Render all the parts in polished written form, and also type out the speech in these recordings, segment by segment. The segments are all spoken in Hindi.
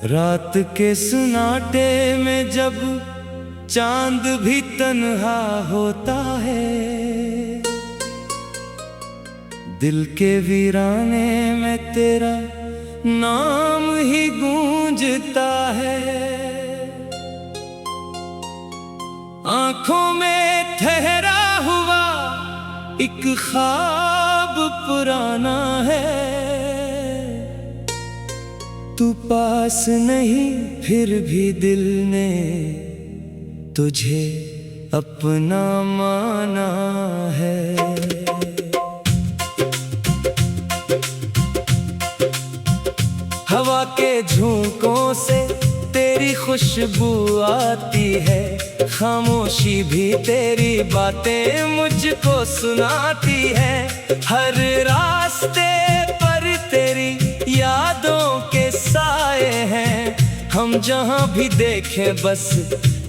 रात के सुनाटे में जब चांद भी तन्हा होता है, दिल के वीराने में तेरा नाम ही गूंजता है। आंखों में ठहरा हुआ एक ख्वाब पुराना है, तू पास नहीं फिर भी दिल ने तुझे अपना माना है। हवा के झोंकों से तेरी खुशबू आती है, खामोशी भी तेरी बातें मुझको सुनाती है। हर रास्ते पर तेरी यादों के साए हैं, हम जहां भी देखें बस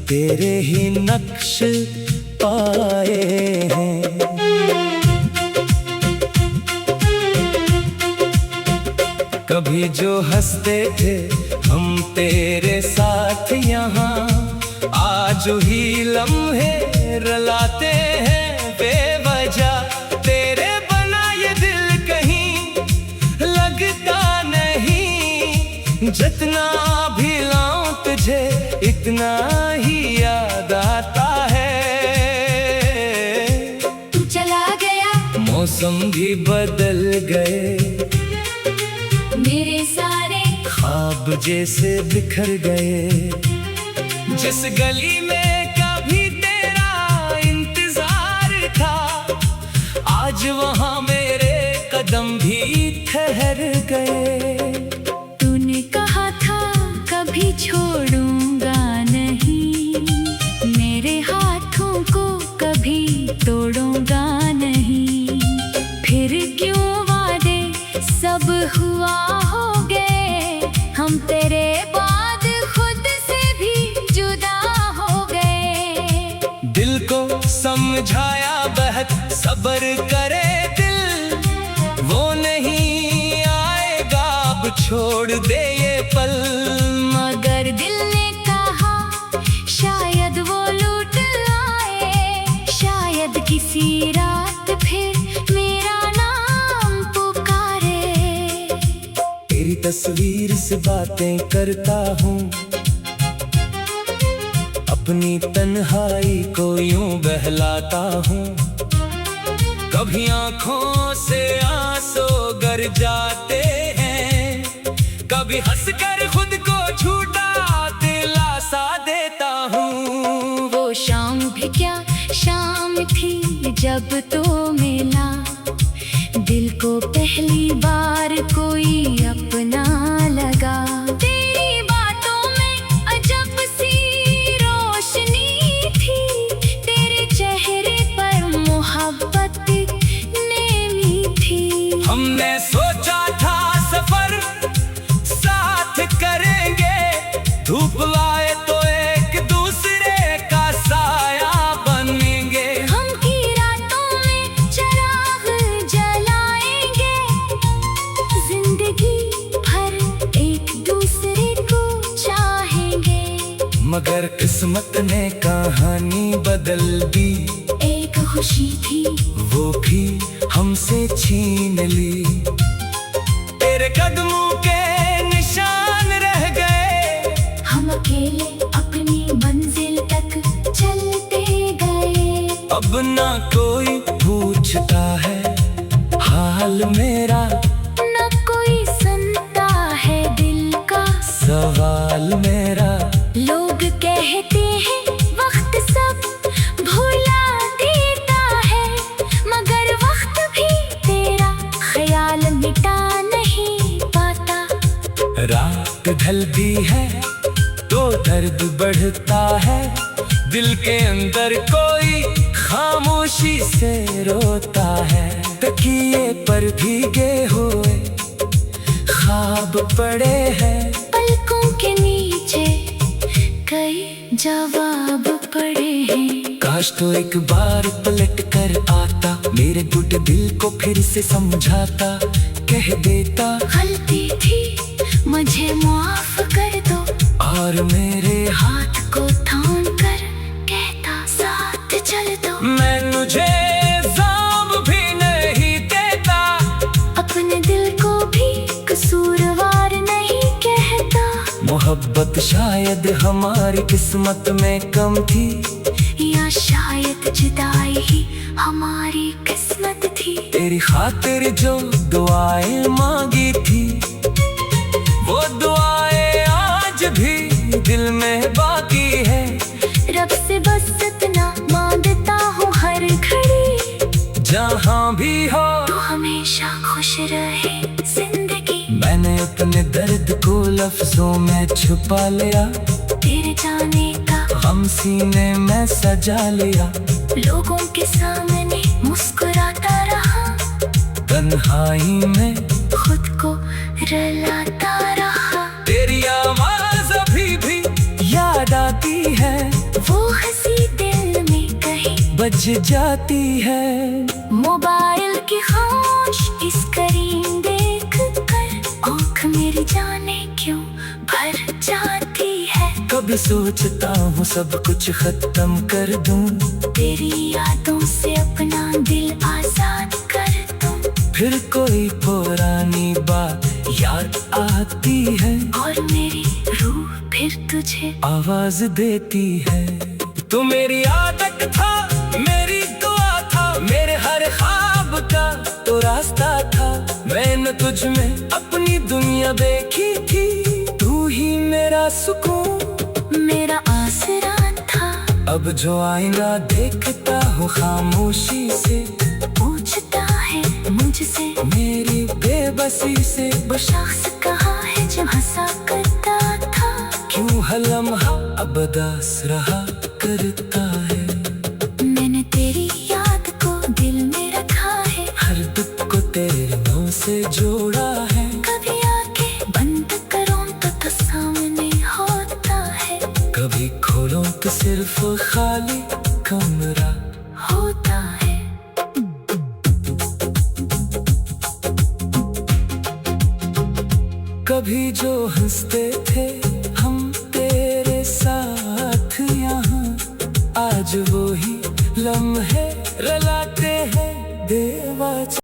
तेरे ही नक्श पाए हैं। कभी जो हंसते थे हम तेरे साथ यहाँ, आज ही लम्हे रुलाते हैं बेवजह। तेरे बना ये दिल कहीं लगता नहीं, जितना भी लाऊं तुझे इतना ही याद आता है। तू चला गया, मौसम भी बदल गए, मेरे सारे ख्वाब जैसे बिखर गए। जिस गली में कभी तेरा इंतजार था, आज वहां मेरे कदम भी ठहर गए। तूने कहा था कभी छोड़ूंगा नहीं, मेरे हाथों को कभी तोड़ूंगा नहीं। फिर क्यों वादे सब हुआ हो गए, हम तेरे बाद खुद से भी जुदा हो गए। दिल को समझाया बहुत सब्र करे दिल, वो नहीं आएगा अब छोड़ दे ये पल। मगर दिल ने कहा शायद वो लौट आए, शायद किसी रात फिर मेरा नाम पुकारे। तेरी तस्वीर से बातें करता हूँ, अपनी तन्हाई को यूं बहलाता हूँ। कभी आंखों से आंसू गर जाते हैं, कभी हंसकर खुद को झूठा दिलासा देता हूँ। वो शाम भी क्या शाम थी जब तो मिला, दिल को पहली बार कोई अपना लगा। तेरी बातों में अजब सी रोशनी थी, तेरे चेहरे पर मोहब्बत नेमी थी। हमने सोचा था सफर साथ करेंगे, धूप लाए तो एक दूसरे का साया बनेंगे। हम की रातों में चिराग जलाएंगे, जिंदगी भर एक दूसरे को चाहेंगे। मगर किस्मत ने कहानी बदल दी, एक खुशी थी वो भी हमसे छीन ली। तेरे कदमों के निशान रह गए, हम अकेले अपनी मंजिल तक चलते गए। अब ना कोई पूछता है हाल मेरा, न कोई सुनता है दिल का सवाल मेरा। लोग कहते हैं वक्त सब भुला देता है, मगर वक्त भी तेरा ख्याल मिटा नहीं पाता। रात ढलती है तो दर्द बढ़ता है, दिल के अंदर कोई खामोशी से रोता है। तकिए पर भीगे हुए ख्वाब पड़े हैं, पलकों के नीचे कई जवाब पड़े हैं। काश तो एक बार पलट कर आता, मेरे टूटे दिल को फिर से समझाता। कह देता गलती थी मुझे माफ कर दो। मोहब्बत शायद हमारी किस्मत में कम थी, या शायद जुदाई ही हमारी किस्मत थी। तेरी खातिर जो दुआएं मांगी थी, वो दुआएं आज भी दिल में बाकी है। रब से बस इतना मांगता हूँ हर घड़ी, जहाँ भी हो तू हमेशा खुश रहे जिंदगी। मैंने अपने दर्द को लफ्जों में छुपा लिया, तेरे जाने का गम सीने में सजा लिया। लोगों के सामने मुस्कुराता रहा, तन्हाई में खुद को रुलाता रहा। तेरी आवाज अभी भी याद आती है, वो हंसी दिल में कहीं बज जाती है। मोबाइल की खामोश स्क्रीन देख कर आँख मेरी जाने क्यों भर जाती है। कभी सोचता हूँ सब कुछ खत्म कर दूं, तेरी यादों से अपना दिल आजाद कर दूं। फिर कोई पुरानी बात याद आती है, और मेरी रूह फिर तुझे आवाज देती है। तू मेरी आदत था, मेरी दुआ था, मेरे हर ख्वाब का तो रास्ता था। मैंने तुझ में अपनी दुनिया देखी थी, तू ही मेरा सुकून, मेरा आसरा था। अब जो आईना देखता हूँ खामोशी से, पूछता है मुझसे मेरी बेबसी से। शख्स कहा है जब हंसा करता था, क्यों हर लम्हा अब उदास रहा करता है। मैंने तेरी याद को दिल में रखा है, हर दुख को तेरे नाम से जोड़ा है। कभी आंखें बंद करूं तो सामने होता है, कभी खोलो तो सिर्फ खाली कमरा होता है। कभी जो हंसते थे हम तेरे साथ यहाँ, आज वो ही लम्हे रुलाते हैं देवा।